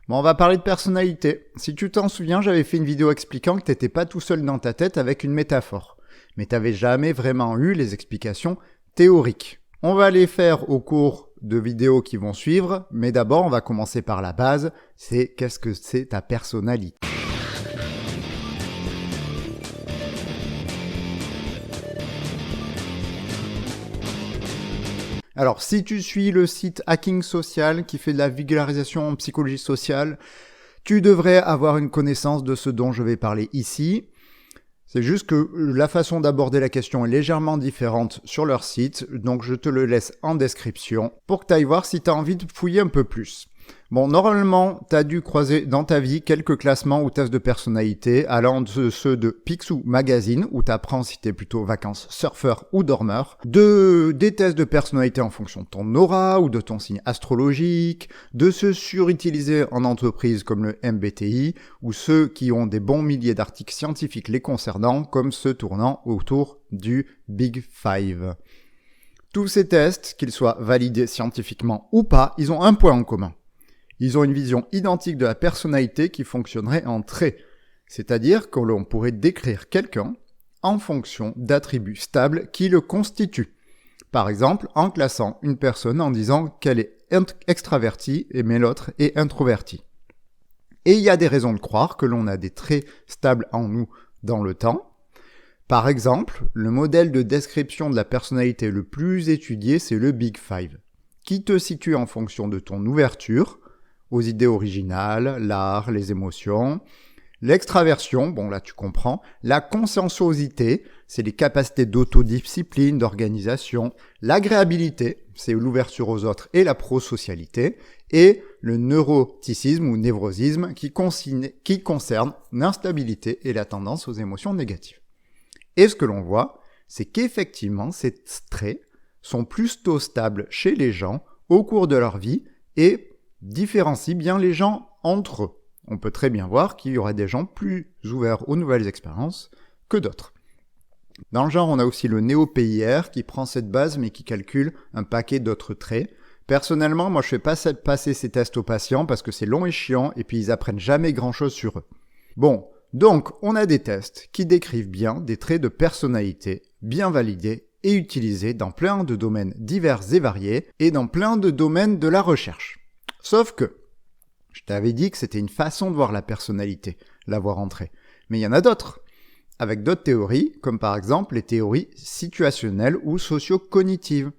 Bon, on va parler de personnalité. Si tu t'en souviens, j'avais fait une vidéo expliquant que t'étais pas tout seul dans ta tête avec une métaphore. Mais t'avais jamais vraiment eu les explications théoriques. On va les faire au cours de vidéos qui vont suivre, mais d'abord on va commencer par la base, c'est qu'est-ce que c'est ta personnalité. Alors, si tu suis le site Hacking Social qui fait de la vulgarisation en psychologie sociale, tu devrais avoir une connaissance de ce dont je vais parler ici. C'est juste que la façon d'aborder la question est légèrement différente sur leur site, donc je te le laisse en description pour que tu ailles voir si tu as envie de fouiller un peu plus. Bon, normalement, tu as dû croiser dans ta vie quelques classements ou tests de personnalité, allant de ceux de Picsou Magazine, où tu apprends si tu es plutôt vacances, surfeur ou dormeur, des tests de personnalité en fonction de ton aura ou de ton signe astrologique, de ceux surutilisés en entreprise comme le MBTI, ou ceux qui ont des bons milliers d'articles scientifiques les concernant, comme ceux tournant autour du Big Five. Tous ces tests, qu'ils soient validés scientifiquement ou pas, ils ont un point en commun. Ils ont une vision identique de la personnalité qui fonctionnerait en traits, c'est-à-dire que l'on pourrait décrire quelqu'un en fonction d'attributs stables qui le constituent. Par exemple, en classant une personne en disant qu'elle est extravertie mais l'autre est introvertie. Et il y a des raisons de croire que l'on a des traits stables en nous dans le temps. Par exemple, le modèle de description de la personnalité le plus étudié, c'est le Big Five, qui te situe en fonction de ton ouverture aux idées originales, l'art, les émotions, l'extraversion, bon là tu comprends, la conscienciosité, c'est les capacités d'autodiscipline, d'organisation, l'agréabilité, c'est l'ouverture aux autres et la prosocialité, et le neuroticisme ou névrosisme qui concerne l'instabilité et la tendance aux émotions négatives. Et ce que l'on voit, c'est qu'effectivement ces traits sont plutôt stables chez les gens au cours de leur vie et différencie bien les gens entre eux. On peut très bien voir qu'il y aurait des gens plus ouverts aux nouvelles expériences que d'autres. Dans le genre, on a aussi le néo-PIR qui prend cette base mais qui calcule un paquet d'autres traits. Personnellement, moi je fais pas passer ces tests aux patients parce que c'est long et chiant et puis ils apprennent jamais grand-chose sur eux. Bon, donc on a des tests qui décrivent bien des traits de personnalité bien validés et utilisés dans plein de domaines divers et variés et dans plein de domaines de la recherche. Sauf que, je t'avais dit que c'était une façon de voir la personnalité, la voir entrer. Mais il y en a d'autres, avec d'autres théories, comme par exemple les théories situationnelles ou socio-cognitives,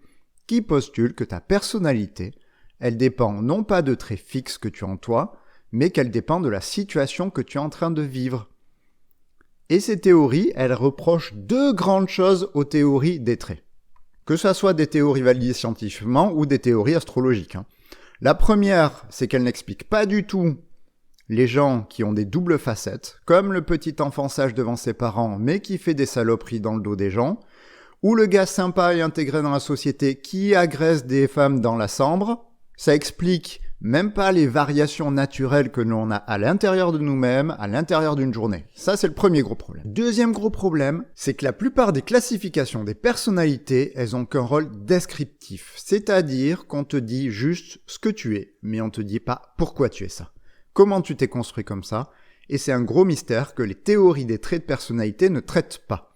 qui postulent que ta personnalité, elle dépend non pas de traits fixes que tu as en toi, mais qu'elle dépend de la situation que tu es en train de vivre. Et ces théories, elles reprochent deux grandes choses aux théories des traits. Que ce soit des théories validées scientifiquement ou des théories astrologiques. La première, c'est qu'elle n'explique pas du tout les gens qui ont des doubles facettes, comme le petit enfant sage devant ses parents, mais qui fait des saloperies dans le dos des gens, ou le gars sympa et intégré dans la société qui agresse des femmes dans la chambre. Ça explique même pas les variations naturelles que l'on a à l'intérieur de nous-mêmes, à l'intérieur d'une journée. Ça, c'est le premier gros problème. Deuxième gros problème, c'est que la plupart des classifications des personnalités, elles ont qu'un rôle descriptif. C'est-à-dire qu'on te dit juste ce que tu es, mais on te dit pas pourquoi tu es ça. Comment tu t'es construit comme ça. Et c'est un gros mystère que les théories des traits de personnalité ne traitent pas.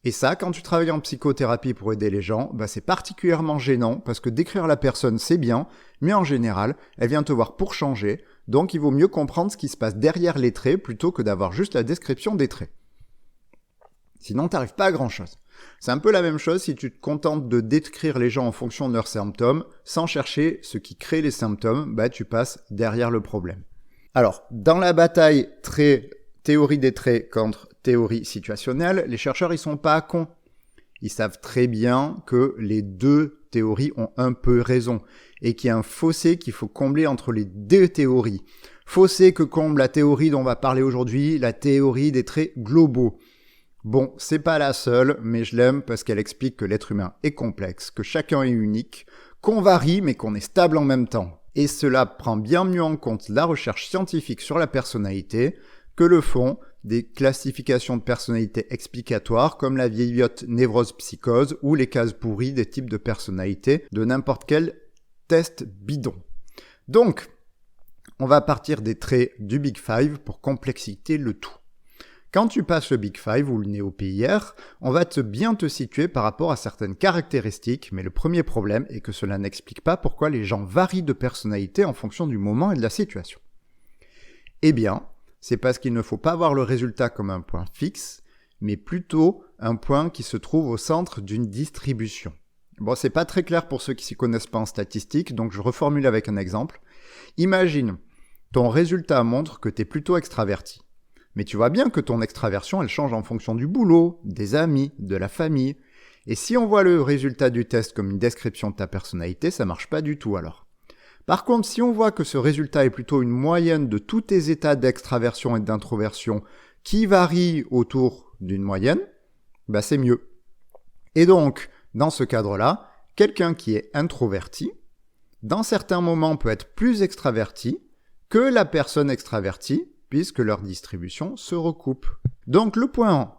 Et ça, quand tu travailles en psychothérapie pour aider les gens, c'est particulièrement gênant parce que décrire la personne, c'est bien, mais en général, elle vient te voir pour changer, donc il vaut mieux comprendre ce qui se passe derrière les traits plutôt que d'avoir juste la description des traits. Sinon, t'arrives pas à grand-chose. C'est un peu la même chose si tu te contentes de décrire les gens en fonction de leurs symptômes, sans chercher ce qui crée les symptômes, tu passes derrière le problème. Alors, dans la bataille théorie des traits contre théorie situationnelle, les chercheurs ils sont pas cons. Ils savent très bien que les deux théories ont un peu raison et qu'il y a un fossé qu'il faut combler entre les deux théories. Fossé que comble la théorie dont on va parler aujourd'hui, la théorie des traits globaux. Bon, c'est pas la seule, mais je l'aime parce qu'elle explique que l'être humain est complexe, que chacun est unique, qu'on varie mais qu'on est stable en même temps. Et cela prend bien mieux en compte la recherche scientifique sur la personnalité que le font des classifications de personnalité explicatoires comme la vieillotte névrose-psychose ou les cases pourries des types de personnalité de n'importe quel test bidon. Donc, On va partir des traits du Big Five pour complexiter le tout. Quand tu passes le Big Five ou le NéoPIR, on va bien te situer par rapport à certaines caractéristiques, mais le premier problème est que cela n'explique pas pourquoi les gens varient de personnalité en fonction du moment et de la situation. Eh bien, c'est parce qu'il ne faut pas voir le résultat comme un point fixe, mais plutôt un point qui se trouve au centre d'une distribution. Bon, c'est pas très clair pour ceux qui s'y connaissent pas en statistique, donc je reformule avec un exemple. Imagine, ton résultat montre que tu es plutôt extraverti. Mais tu vois bien que ton extraversion, elle change en fonction du boulot, des amis, de la famille. Et si on voit le résultat du test comme une description de ta personnalité, ça marche pas du tout alors. Par contre, si on voit que ce résultat est plutôt une moyenne de tous tes états d'extraversion et d'introversion qui varient autour d'une moyenne, bah c'est mieux. Et donc, dans ce cadre-là, quelqu'un qui est introverti, dans certains moments peut être plus extraverti que la personne extravertie, puisque leur distribution se recoupe. Donc le point 1,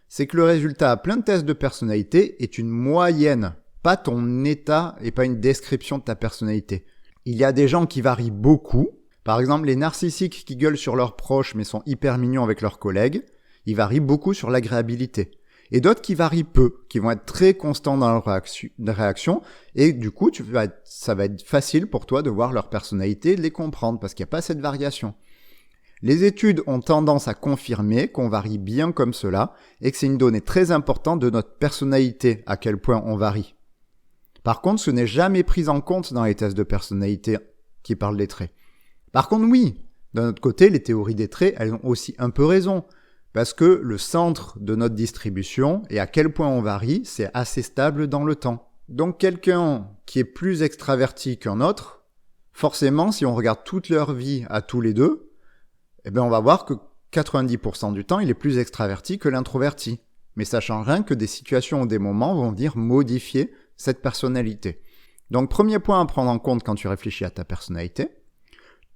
c'est que le résultat à plein de tests de personnalité est une moyenne, pas ton état et pas une description de ta personnalité. Il y a des gens qui varient beaucoup, par exemple les narcissiques qui gueulent sur leurs proches mais sont hyper mignons avec leurs collègues, ils varient beaucoup sur l'agréabilité. Et d'autres qui varient peu, qui vont être très constants dans leur réaction, et du coup ça va être facile pour toi de voir leur personnalité et de les comprendre, parce qu'il n'y a pas cette variation. Les études ont tendance à confirmer qu'on varie bien comme cela et que c'est une donnée très importante de notre personnalité à quel point on varie. Par contre, ce n'est jamais pris en compte dans les tests de personnalité qui parlent des traits. Par contre, oui, d'un autre côté, les théories des traits, elles ont aussi un peu raison, parce que le centre de notre distribution et à quel point on varie, c'est assez stable dans le temps. Donc quelqu'un qui est plus extraverti qu'un autre, forcément, si on regarde toute leur vie à tous les deux, eh bien, on va voir que 90% du temps, il est plus extraverti que l'introverti. Mais ça change rien que des situations ou des moments vont venir modifier cette personnalité. Donc, premier point à prendre en compte quand tu réfléchis à ta personnalité,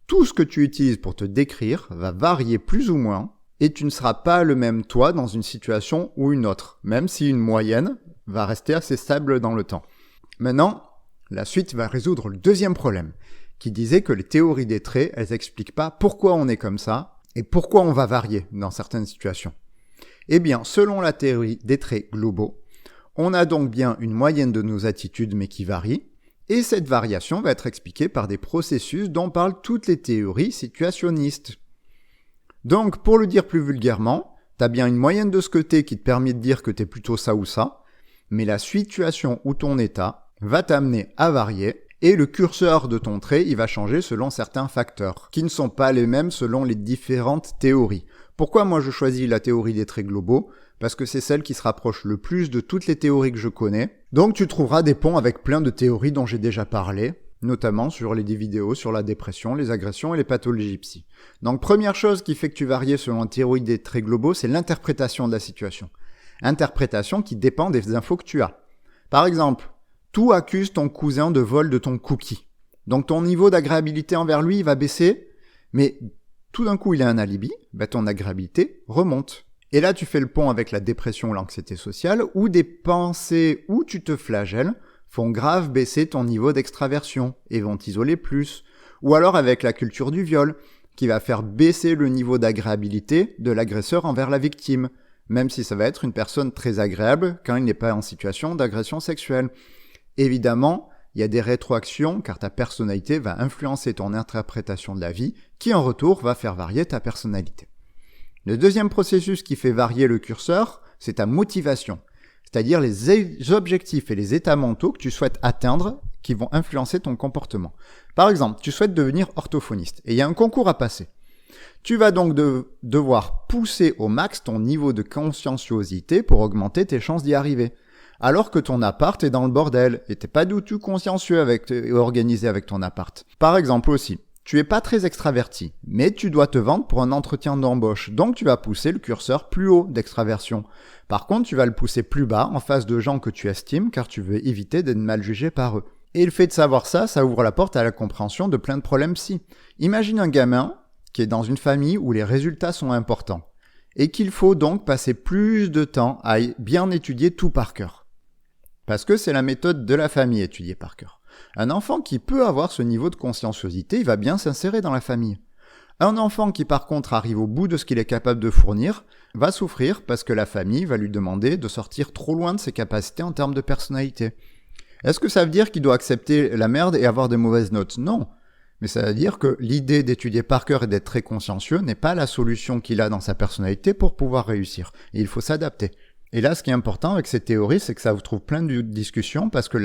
tout ce que tu utilises pour te décrire va varier plus ou moins et tu ne seras pas le même toi dans une situation ou une autre, même si une moyenne va rester assez stable dans le temps. Maintenant, la suite va résoudre le deuxième problème, qui disait que les théories des traits, elles n'expliquent pas pourquoi on est comme ça et pourquoi on va varier dans certaines situations. Eh bien, selon la théorie des traits globaux, on a donc bien une moyenne de nos attitudes mais qui varie, et cette variation va être expliquée par des processus dont parlent toutes les théories situationnistes. Donc, pour le dire plus vulgairement, tu as bien une moyenne de ce que t'es qui te permet de dire que tu es plutôt ça ou ça, mais la situation ou ton état va t'amener à varier, et le curseur de ton trait, il va changer selon certains facteurs, qui ne sont pas les mêmes selon les différentes théories. Pourquoi moi je choisis la théorie des traits globaux ? Parce que c'est celle qui se rapproche le plus de toutes les théories que je connais. Donc tu trouveras des ponts avec plein de théories dont j'ai déjà parlé, notamment sur les vidéos sur la dépression, les agressions et les pathologies psy. Donc première chose qui fait que tu varies selon la théorie des traits globaux, c'est l'interprétation de la situation. Interprétation qui dépend des infos que tu as. Par exemple, tout accuse ton cousin de vol de ton cookie. Donc ton niveau d'agréabilité envers lui va baisser, mais tout d'un coup il a un alibi, ton agréabilité remonte. Et là tu fais le pont avec la dépression ou l'anxiété sociale, où des pensées où tu te flagelles font grave baisser ton niveau d'extraversion et vont t'isoler plus. Ou alors avec la culture du viol, qui va faire baisser le niveau d'agréabilité de l'agresseur envers la victime, même si ça va être une personne très agréable quand il n'est pas en situation d'agression sexuelle. Évidemment, il y a des rétroactions car ta personnalité va influencer ton interprétation de la vie qui en retour va faire varier ta personnalité. Le deuxième processus qui fait varier le curseur, c'est ta motivation, c'est-à-dire les objectifs et les états mentaux que tu souhaites atteindre qui vont influencer ton comportement. Par exemple, tu souhaites devenir orthophoniste et il y a un concours à passer. Tu vas donc devoir pousser au max ton niveau de conscienciosité pour augmenter tes chances d'y arriver. Alors que ton appart est dans le bordel et t'es pas du tout consciencieux et organisé avec ton appart. Par exemple aussi, tu es pas très extraverti, mais tu dois te vendre pour un entretien d'embauche, donc tu vas pousser le curseur plus haut d'extraversion. Par contre, tu vas le pousser plus bas en face de gens que tu estimes car tu veux éviter d'être mal jugé par eux. Et le fait de savoir ça ouvre la porte à la compréhension de plein de problèmes psy. Imagine un gamin qui est dans une famille où les résultats sont importants et qu'il faut donc passer plus de temps à bien étudier tout par cœur. Parce que c'est la méthode de la famille étudier par cœur. Un enfant qui peut avoir ce niveau de conscienciosité, il va bien s'insérer dans la famille. Un enfant qui par contre arrive au bout de ce qu'il est capable de fournir, va souffrir parce que la famille va lui demander de sortir trop loin de ses capacités en termes de personnalité. Est-ce que ça veut dire qu'il doit accepter la merde et avoir des mauvaises notes? Non. Mais ça veut dire que l'idée d'étudier par cœur et d'être très consciencieux n'est pas la solution qu'il a dans sa personnalité pour pouvoir réussir. Et il faut s'adapter. Et là, ce qui est important avec ces théories, c'est que ça vous trouve plein de discussions parce que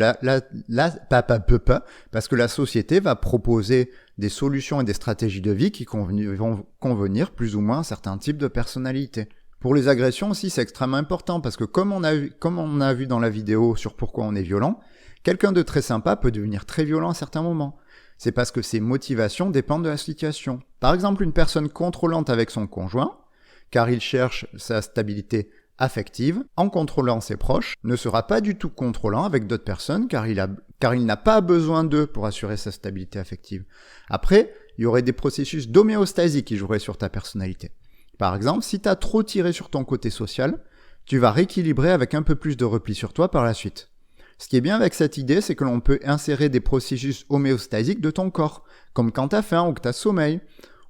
parce que la société va proposer des solutions et des stratégies de vie qui vont convenir plus ou moins à certains types de personnalités. Pour les agressions aussi, c'est extrêmement important parce que comme on a vu dans la vidéo sur pourquoi on est violent, quelqu'un de très sympa peut devenir très violent à certains moments. C'est parce que ses motivations dépendent de la situation. Par exemple, une personne contrôlante avec son conjoint, car il cherche sa stabilité affective, en contrôlant ses proches, ne sera pas du tout contrôlant avec d'autres personnes car il n'a pas besoin d'eux pour assurer sa stabilité affective. Après, il y aurait des processus d'homéostasie qui joueraient sur ta personnalité. Par exemple, si tu as trop tiré sur ton côté social, tu vas rééquilibrer avec un peu plus de repli sur toi par la suite. Ce qui est bien avec cette idée, c'est que l'on peut insérer des processus homéostasiques de ton corps, comme quand tu as faim ou que tu as sommeil,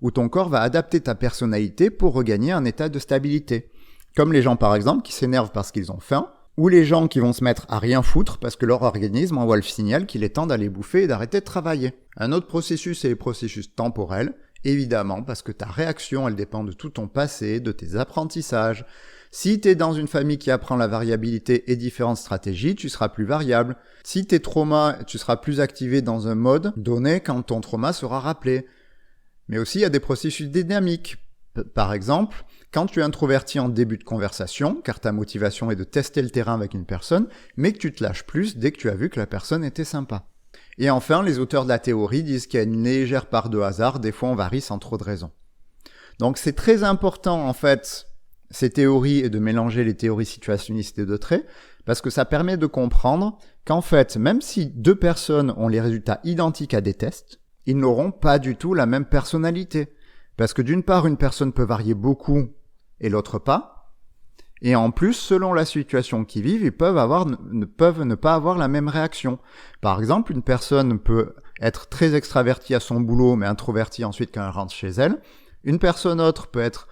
où ton corps va adapter ta personnalité pour regagner un état de stabilité. Comme les gens par exemple qui s'énervent parce qu'ils ont faim, ou les gens qui vont se mettre à rien foutre parce que leur organisme envoie le signal qu'il est temps d'aller bouffer et d'arrêter de travailler. Un autre processus, c'est les processus temporels, évidemment parce que ta réaction elle dépend de tout ton passé, de tes apprentissages. Si tu es dans une famille qui apprend la variabilité et différentes stratégies, tu seras plus variable. Si tes traumas, tu seras plus activé dans un mode donné quand ton trauma sera rappelé. Mais aussi il y a des processus dynamiques. Par exemple, quand tu es introverti en début de conversation, car ta motivation est de tester le terrain avec une personne, mais que tu te lâches plus dès que tu as vu que la personne était sympa. Et enfin, les auteurs de la théorie disent qu'il y a une légère part de hasard, des fois on varie sans trop de raison. Donc c'est très important en fait, ces théories et de mélanger les théories situationnistes et de trait, parce que ça permet de comprendre qu'en fait, même si deux personnes ont les résultats identiques à des tests, ils n'auront pas du tout la même personnalité. Parce que d'une part, une personne peut varier beaucoup et l'autre pas. Et en plus, selon la situation qu'ils vivent, ils peuvent ne pas avoir la même réaction. Par exemple, une personne peut être très extravertie à son boulot, mais introvertie ensuite quand elle rentre chez elle. Une personne autre peut être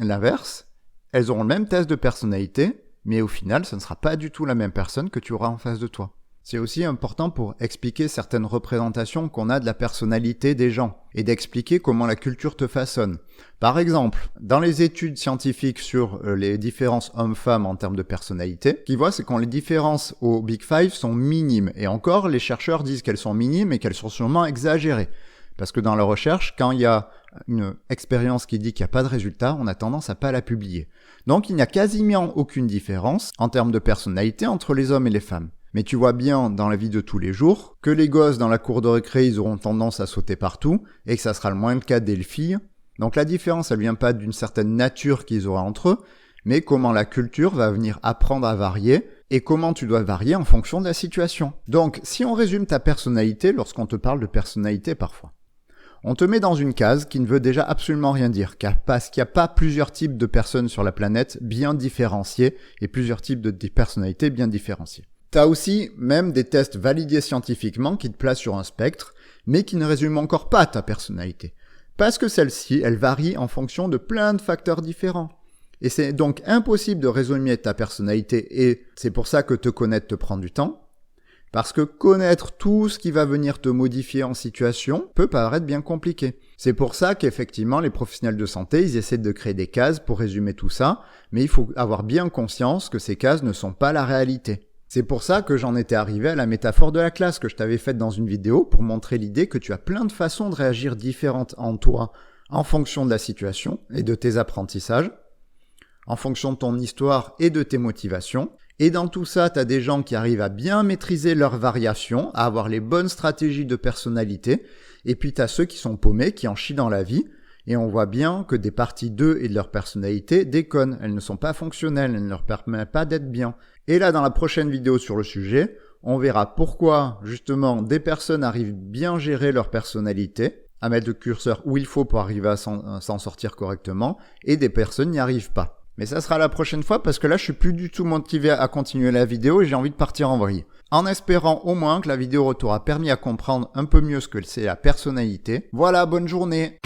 l'inverse. Elles auront le même test de personnalité, mais au final, ce ne sera pas du tout la même personne que tu auras en face de toi. C'est aussi important pour expliquer certaines représentations qu'on a de la personnalité des gens et d'expliquer comment la culture te façonne. Par exemple, dans les études scientifiques sur les différences hommes-femmes en termes de personnalité, ce qu'ils voient, c'est quand les différences au Big Five sont minimes. Et encore, les chercheurs disent qu'elles sont minimes et qu'elles sont sûrement exagérées. Parce que dans la recherche, quand il y a une expérience qui dit qu'il n'y a pas de résultat, on a tendance à pas la publier. Donc il n'y a quasiment aucune différence en termes de personnalité entre les hommes et les femmes. Mais tu vois bien dans la vie de tous les jours que les gosses dans la cour de récré, ils auront tendance à sauter partout et que ça sera le moins le cas des filles. Donc la différence, elle vient pas d'une certaine nature qu'ils auront entre eux, mais comment la culture va venir apprendre à varier et comment tu dois varier en fonction de la situation. Donc si on résume ta personnalité lorsqu'on te parle de personnalité parfois, on te met dans une case qui ne veut déjà absolument rien dire, parce qu'il n'y a pas plusieurs types de personnes sur la planète bien différenciés et plusieurs types de personnalités bien différenciées. T'as aussi même des tests validés scientifiquement qui te placent sur un spectre, mais qui ne résument encore pas ta personnalité. Parce que celle-ci, elle varie en fonction de plein de facteurs différents. Et c'est donc impossible de résumer ta personnalité, et c'est pour ça que te connaître te prend du temps. Parce que connaître tout ce qui va venir te modifier en situation peut paraître bien compliqué. C'est pour ça qu'effectivement, les professionnels de santé, ils essaient de créer des cases pour résumer tout ça, mais il faut avoir bien conscience que ces cases ne sont pas la réalité. C'est pour ça que j'en étais arrivé à la métaphore de la classe que je t'avais faite dans une vidéo pour montrer l'idée que tu as plein de façons de réagir différentes en toi en fonction de la situation et de tes apprentissages, en fonction de ton histoire et de tes motivations. Et dans tout ça, tu as des gens qui arrivent à bien maîtriser leurs variations, à avoir les bonnes stratégies de personnalité, et puis tu as ceux qui sont paumés, qui en chient dans la vie, et on voit bien que des parties d'eux et de leur personnalité déconnent, elles ne sont pas fonctionnelles, elles ne leur permettent pas d'être bien. Et là, dans la prochaine vidéo sur le sujet, on verra pourquoi, justement, des personnes arrivent bien à gérer leur personnalité, à mettre le curseur où il faut pour arriver à s'en sortir correctement, et des personnes n'y arrivent pas. Mais ça sera la prochaine fois parce que là, je suis plus du tout motivé à continuer la vidéo et j'ai envie de partir en vrille. En espérant au moins que la vidéo retour a permis à comprendre un peu mieux ce que c'est la personnalité. Voilà, bonne journée!